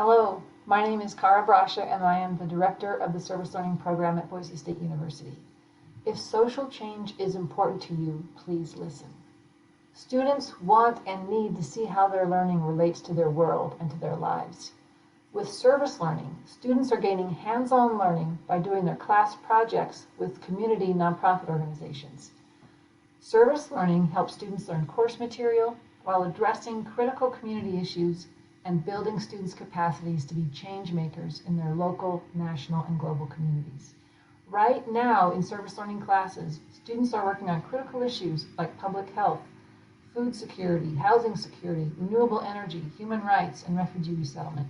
Hello, my name is Cara Brascia and I am the Director of the Service Learning Program at Boise State University. If social change is important to you, please listen. Students want and need to see how their learning relates to their world and to their lives. With service learning, students are gaining hands-on learning by doing their class projects with community nonprofit organizations. Service learning helps students learn course material while addressing critical community issues and building students' capacities to be change makers in their local, national, and global communities. Right now, in service learning classes, students are working on critical issues like public health, food security, housing security, renewable energy, human rights, and refugee resettlement.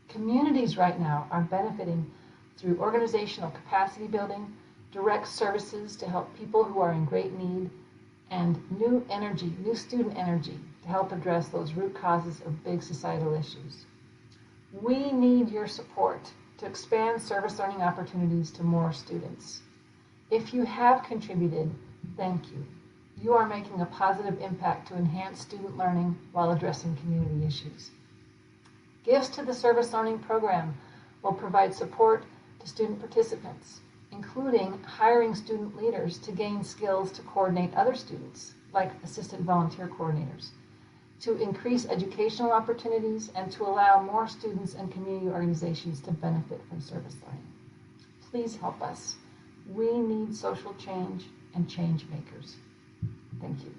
Communities right now are benefiting through organizational capacity building, direct services to help people who are in great need, and new student energy to help address those root causes of big societal issues. We need your support to expand service learning opportunities to more students. If you have contributed, thank you. You are making a positive impact to enhance student learning while addressing community issues. Gifts to the service learning program will provide support to student participants, including hiring student leaders to gain skills to coordinate other students, like assistant volunteer coordinators, to increase educational opportunities, and to allow more students and community organizations to benefit from service learning. Please help us. We need social change and change makers. Thank you.